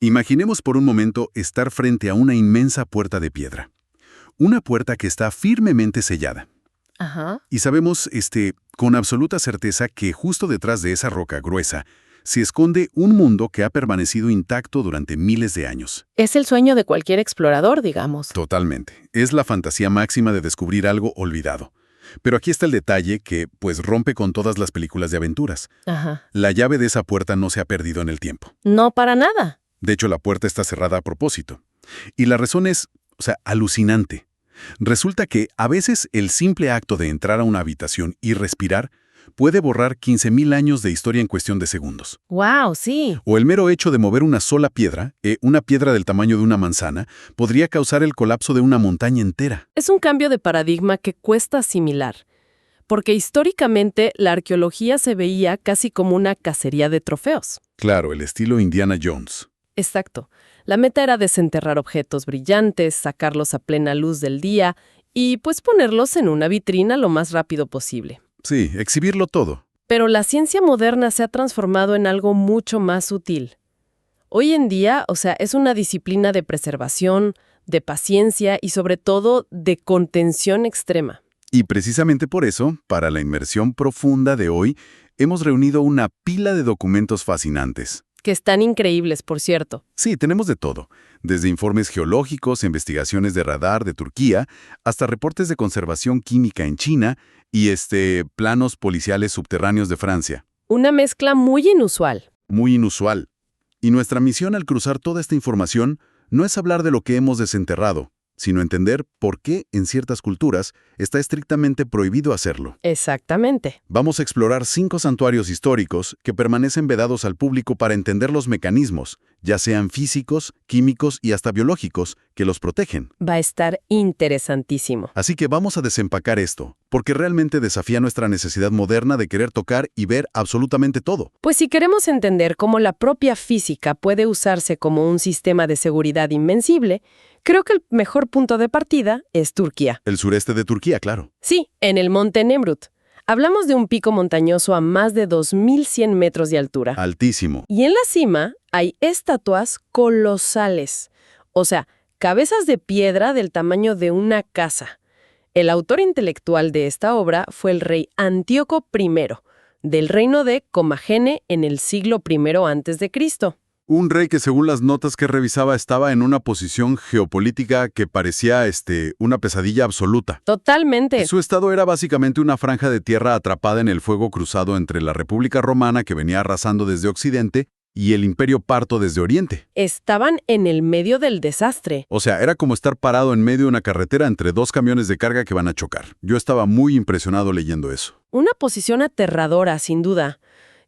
Imaginemos por un momento estar frente a una inmensa puerta de piedra. Una puerta que está firmemente sellada. Ajá. Y sabemos, con absoluta certeza que justo detrás de esa roca gruesa se esconde un mundo que ha permanecido intacto durante miles de años. Es el sueño de cualquier explorador, digamos. Totalmente. Es la fantasía máxima de descubrir algo olvidado. Pero aquí está el detalle que, pues, rompe con todas las películas de aventuras. Ajá. La llave de esa puerta no se ha perdido en el tiempo. No para nada. De hecho, la puerta está cerrada a propósito. Y la razón es, alucinante. Resulta que a veces el simple acto de entrar a una habitación y respirar puede borrar 15.000 años de historia en cuestión de segundos. ¡Wow! Sí. O el mero hecho de mover una sola piedra, una piedra del tamaño de una manzana, podría causar el colapso de una montaña entera. Es un cambio de paradigma que cuesta asimilar, porque históricamente la arqueología se veía casi como una cacería de trofeos. Claro, el estilo Indiana Jones. Exacto. La meta era desenterrar objetos brillantes, sacarlos a plena luz del día y pues ponerlos en una vitrina lo más rápido posible. Sí, exhibirlo todo. Pero la ciencia moderna se ha transformado en algo mucho más sutil. Hoy en día, es una disciplina de preservación, de paciencia y sobre todo de contención extrema. Y precisamente por eso, para la inmersión profunda de hoy, hemos reunido una pila de documentos fascinantes. Que están increíbles, por cierto. Sí, tenemos de todo, desde informes geológicos, investigaciones de radar de Turquía, hasta reportes de conservación química en China y planos policiales subterráneos de Francia. Una mezcla muy inusual. Muy inusual. Y nuestra misión al cruzar toda esta información no es hablar de lo que hemos desenterrado, sino entender por qué en ciertas culturas está estrictamente prohibido hacerlo. Exactamente. Vamos a explorar 5 santuarios históricos que permanecen vedados al público para entender los mecanismos, ya sean físicos, químicos y hasta biológicos, que los protegen. Va a estar interesantísimo. Así que vamos a desempacar esto, porque realmente desafía nuestra necesidad moderna de querer tocar y ver absolutamente todo. Pues si queremos entender cómo la propia física puede usarse como un sistema de seguridad invencible, creo que el mejor punto de partida es Turquía. El sureste de Turquía, claro. Sí, en el monte Nemrut. Hablamos de un pico montañoso a más de 2.100 metros de altura. Altísimo. Y en la cima hay estatuas colosales. Cabezas de piedra del tamaño de una casa. El autor intelectual de esta obra fue el rey Antíoco I, del reino de Comagene en el siglo I a.C. Un rey que, según las notas que revisaba, estaba en una posición geopolítica que parecía una pesadilla absoluta. Totalmente. Su estado era básicamente una franja de tierra atrapada en el fuego cruzado entre la República Romana, que venía arrasando desde Occidente, y el Imperio Parto desde Oriente. Estaban en el medio del desastre. Era como estar parado en medio de una carretera entre 2 camiones de carga que van a chocar. Yo estaba muy impresionado leyendo eso. Una posición aterradora, sin duda.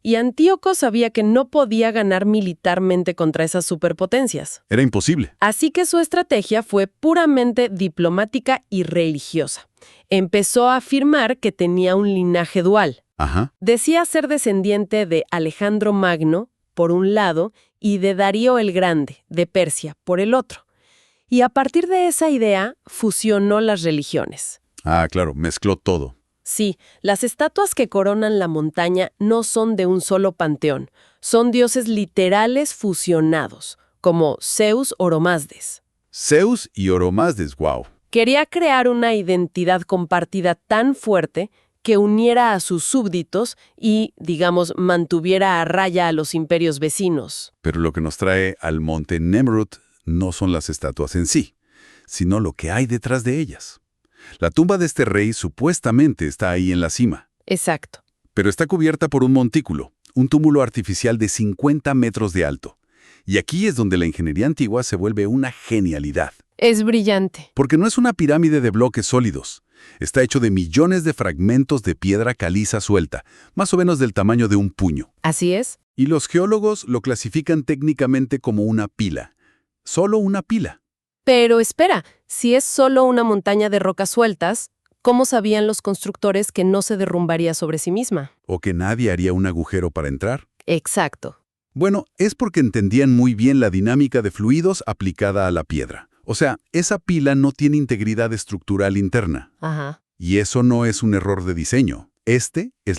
Y Antíoco sabía que no podía ganar militarmente contra esas superpotencias. Era imposible. Así que su estrategia fue puramente diplomática y religiosa. Empezó a afirmar que tenía un linaje dual. Ajá. Decía ser descendiente de Alejandro Magno, por un lado, y de Darío el Grande, de Persia, por el otro. Y a partir de esa idea, fusionó las religiones. Ah, claro, mezcló todo. Sí, las estatuas que coronan la montaña no son de un solo panteón, son dioses literales fusionados, como Zeus Oromazdes. Zeus y Oromazdes, wow. Quería crear una identidad compartida tan fuerte que uniera a sus súbditos y, mantuviera a raya a los imperios vecinos. Pero lo que nos trae al monte Nemrut no son las estatuas en sí, sino lo que hay detrás de ellas. La tumba de este rey supuestamente está ahí en la cima. Exacto. Pero está cubierta por un montículo, un túmulo artificial de 50 metros de alto. Y aquí es donde la ingeniería antigua se vuelve una genialidad. Es brillante. Porque no es una pirámide de bloques sólidos. Está hecho de millones de fragmentos de piedra caliza suelta, más o menos del tamaño de un puño. Así es. Y los geólogos lo clasifican técnicamente como una pila. Solo una pila. Pero espera, si es solo una montaña de rocas sueltas, ¿cómo sabían los constructores que no se derrumbaría sobre sí misma? ¿O que nadie haría un agujero para entrar? Exacto. Bueno, es porque entendían muy bien la dinámica de fluidos aplicada a la piedra. Esa pila no tiene integridad estructural interna. Ajá. Y eso no es un error de diseño. Es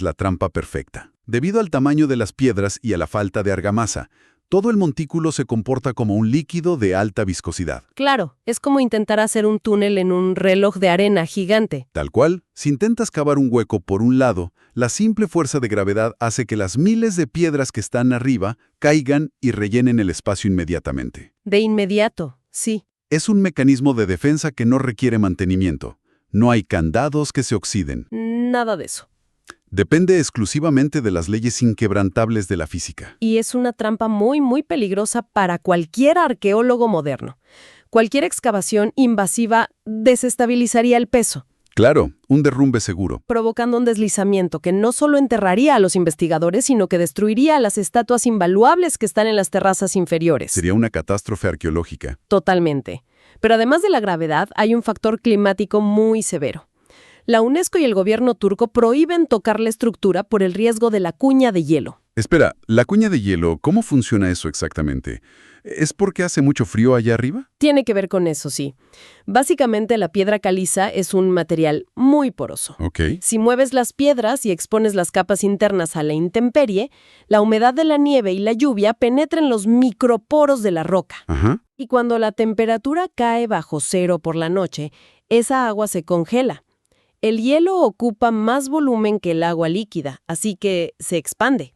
la trampa perfecta. Debido al tamaño de las piedras y a la falta de argamasa, todo el montículo se comporta como un líquido de alta viscosidad. Claro, es como intentar hacer un túnel en un reloj de arena gigante. Tal cual, si intentas cavar un hueco por un lado, la simple fuerza de gravedad hace que las miles de piedras que están arriba caigan y rellenen el espacio inmediatamente. De inmediato, sí. Es un mecanismo de defensa que no requiere mantenimiento. No hay candados que se oxiden. Nada de eso. Depende exclusivamente de las leyes inquebrantables de la física. Y es una trampa muy peligrosa para cualquier arqueólogo moderno. Cualquier excavación invasiva desestabilizaría el peso, Claro, un derrumbe seguro. provocando un deslizamiento que no solo enterraría a los investigadores, sino que destruiría las estatuas invaluables que están en las terrazas inferiores. Sería una catástrofe arqueológica. Totalmente. Pero además de la gravedad, hay un factor climático muy severo. La UNESCO y el gobierno turco prohíben tocar la estructura por el riesgo de la cuña de hielo. Espera, la cuña de hielo, ¿cómo funciona eso exactamente? ¿Es porque hace mucho frío allá arriba? Tiene que ver con eso, sí. Básicamente, la piedra caliza es un material muy poroso. Ok. Si mueves las piedras y expones las capas internas a la intemperie, la humedad de la nieve y la lluvia penetran los microporos de la roca. Ajá. Y cuando la temperatura cae bajo cero por la noche, esa agua se congela. El hielo ocupa más volumen que el agua líquida, así que se expande.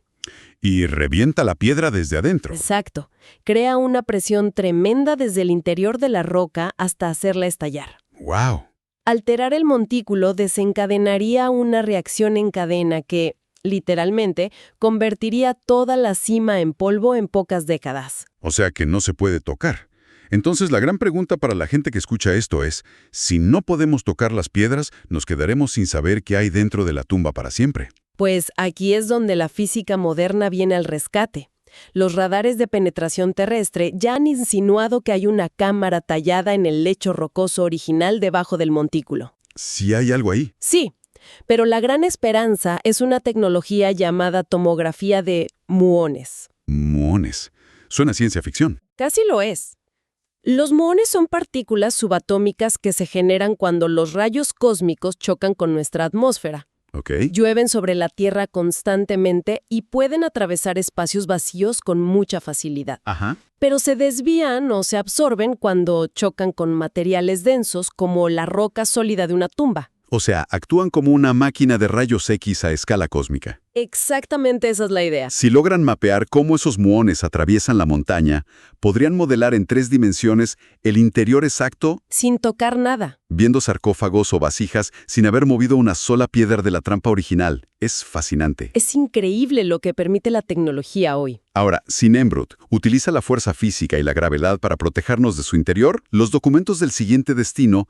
Y revienta la piedra desde adentro. Exacto. Crea una presión tremenda desde el interior de la roca hasta hacerla estallar. ¡Wow! Alterar el montículo desencadenaría una reacción en cadena que, literalmente, convertiría toda la cima en polvo en pocas décadas. O sea que no se puede tocar. Entonces la gran pregunta para la gente que escucha esto es, si no podemos tocar las piedras, nos quedaremos sin saber qué hay dentro de la tumba para siempre. Pues aquí es donde la física moderna viene al rescate. Los radares de penetración terrestre ya han insinuado que hay una cámara tallada en el lecho rocoso original debajo del montículo. Si hay algo ahí. Sí, pero la gran esperanza es una tecnología llamada tomografía de muones. Muones. Suena a ciencia ficción. Casi lo es. Los muones son partículas subatómicas que se generan cuando los rayos cósmicos chocan con nuestra atmósfera. Ok. Llueven sobre la Tierra constantemente y pueden atravesar espacios vacíos con mucha facilidad. Ajá. Pero se desvían o se absorben cuando chocan con materiales densos como la roca sólida de una tumba. O sea, actúan como una máquina de rayos X a escala cósmica. Exactamente esa es la idea. Si logran mapear cómo esos muones atraviesan la montaña, podrían modelar en 3 dimensiones el interior exacto, Sin tocar nada. viendo sarcófagos o vasijas sin haber movido una sola piedra de la trampa original. Es fascinante. Es increíble lo que permite la tecnología hoy. Ahora, si Nemrut utiliza la fuerza física y la gravedad para protegernos de su interior, los documentos del siguiente destino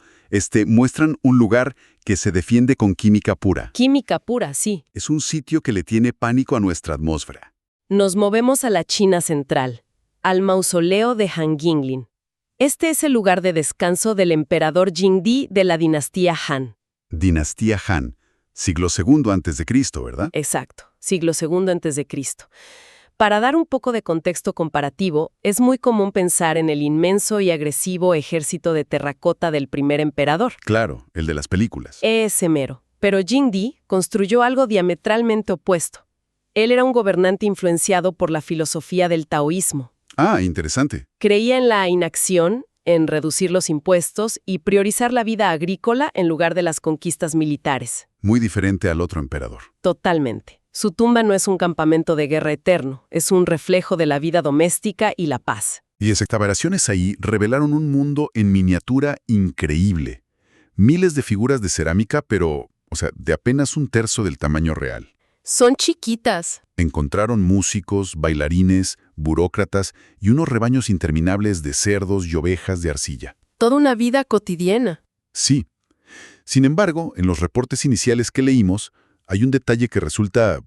muestran un lugar que se defiende con química pura. Química pura, sí. Es un sitio que le tiene pánico a nuestra atmósfera. Nos movemos a la China central, al mausoleo de Han Yinglin. Este es el lugar de descanso del emperador Jingdi de la dinastía Han. Dinastía Han, siglo II a.C., ¿verdad? Exacto, siglo II a.C. Para dar un poco de contexto comparativo, es muy común pensar en el inmenso y agresivo ejército de terracota del primer emperador. Claro, el de las películas. Ese mero. Pero Jingdi construyó algo diametralmente opuesto. Él era un gobernante influenciado por la filosofía del taoísmo. Ah, interesante. Creía en la inacción, en reducir los impuestos y priorizar la vida agrícola en lugar de las conquistas militares. Muy diferente al otro emperador. Totalmente. Su tumba no es un campamento de guerra eterno, es un reflejo de la vida doméstica y la paz. Y las excavaciones ahí revelaron un mundo en miniatura increíble. Miles de figuras de cerámica, pero, de apenas 1/3 del tamaño real. Son chiquitas. Encontraron músicos, bailarines, burócratas y unos rebaños interminables de cerdos y ovejas de arcilla. Toda una vida cotidiana. Sí. Sin embargo, en los reportes iniciales que leímos, hay un detalle que resulta,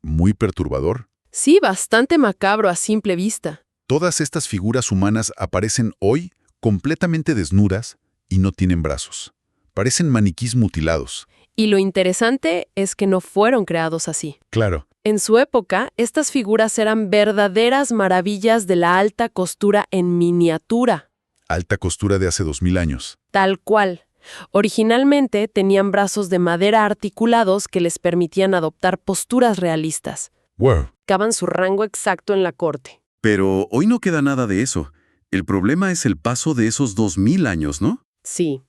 muy perturbador. Sí, bastante macabro a simple vista. Todas estas figuras humanas aparecen hoy completamente desnudas y no tienen brazos. Parecen maniquís mutilados. Y lo interesante es que no fueron creados así. Claro. En su época, estas figuras eran verdaderas maravillas de la alta costura en miniatura. Alta costura de hace 2000 años. Tal cual. Originalmente tenían brazos de madera articulados que les permitían adoptar posturas realistas. Wow. Marcaban su rango exacto en la corte. Pero hoy no queda nada de eso. El problema es el paso de esos 2000 años, ¿no? Sí.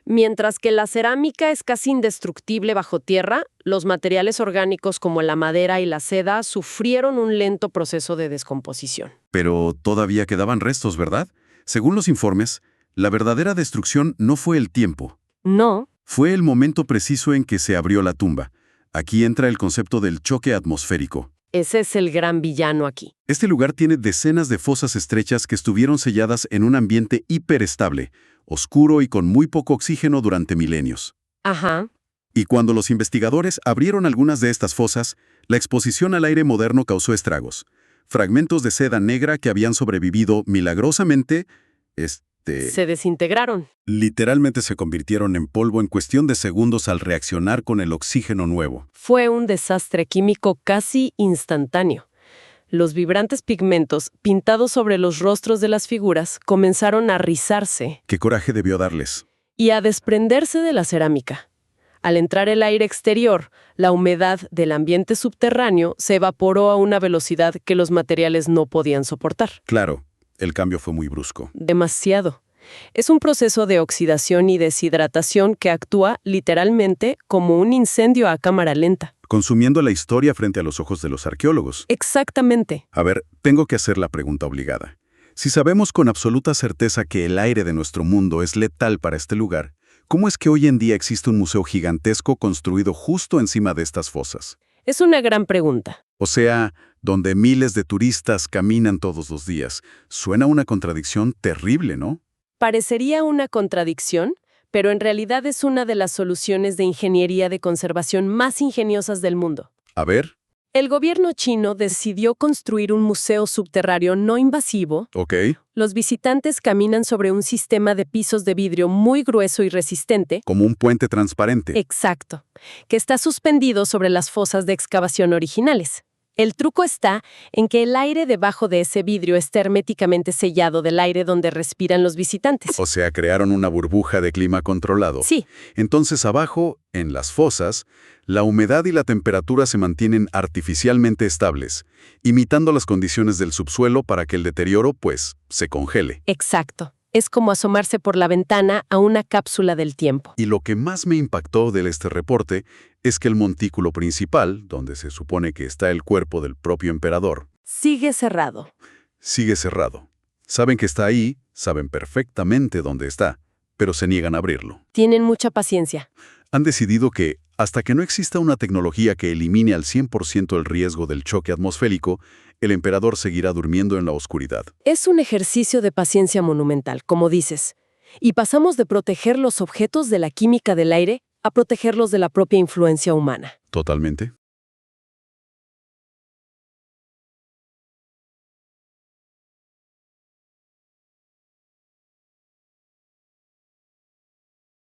Mientras que la cerámica es casi indestructible bajo tierra, los materiales orgánicos como la madera y la seda sufrieron un lento proceso de descomposición. Pero todavía quedaban restos, ¿verdad? Según los informes, la verdadera destrucción no fue el tiempo. No. Fue el momento preciso en que se abrió la tumba. Aquí entra el concepto del choque atmosférico. Ese es el gran villano aquí. Este lugar tiene decenas de fosas estrechas que estuvieron selladas en un ambiente hiperestable, oscuro y con muy poco oxígeno durante milenios. Ajá. Y cuando los investigadores abrieron algunas de estas fosas, la exposición al aire moderno causó estragos. Fragmentos de seda negra que habían sobrevivido milagrosamente, Se desintegraron. literalmente se convirtieron en polvo en cuestión de segundos al reaccionar con el oxígeno nuevo. Fue un desastre químico casi instantáneo. Los vibrantes pigmentos, pintados sobre los rostros de las figuras, comenzaron a rizarse ¿Qué coraje debió darles? y a desprenderse de la cerámica. Al entrar el aire exterior, la humedad del ambiente subterráneo se evaporó a una velocidad que los materiales no podían soportar. Claro, el cambio fue muy brusco. Demasiado. Es un proceso de oxidación y deshidratación que actúa literalmente como un incendio a cámara lenta. Consumiendo la historia frente a los ojos de los arqueólogos. Exactamente. A ver, tengo que hacer la pregunta obligada. Si sabemos con absoluta certeza que el aire de nuestro mundo es letal para este lugar, ¿cómo es que hoy en día existe un museo gigantesco construido justo encima de estas fosas? Es una gran pregunta. O sea, donde miles de turistas caminan todos los días. Suena una contradicción terrible, ¿no? Parecería una contradicción, pero en realidad es una de las soluciones de ingeniería de conservación más ingeniosas del mundo. A ver, El gobierno chino decidió construir un museo subterráneo no invasivo. ok. Los visitantes caminan sobre un sistema de pisos de vidrio muy grueso y resistente. Como un puente transparente. Exacto, que está suspendido sobre las fosas de excavación originales. El truco está en que el aire debajo de ese vidrio está herméticamente sellado del aire donde respiran los visitantes. O sea, crearon una burbuja de clima controlado. Sí, Entonces abajo, en las fosas, la humedad y la temperatura se mantienen artificialmente estables, imitando las condiciones del subsuelo para que el deterioro, pues, se congele. exacto. Es como asomarse por la ventana a una cápsula del tiempo. Y lo que más me impactó de este reporte es que el montículo principal, donde se supone que está el cuerpo del propio emperador, Sigue cerrado. sigue cerrado. Saben que está ahí, saben perfectamente dónde está, pero se niegan a abrirlo. Tienen mucha paciencia. Han decidido que, hasta que no exista una tecnología que elimine al 100% el riesgo del choque atmosférico, el emperador seguirá durmiendo en la oscuridad. Es un ejercicio de paciencia monumental, como dices. Y pasamos de proteger los objetos de la química del aire a protegerlos de la propia influencia humana. Totalmente.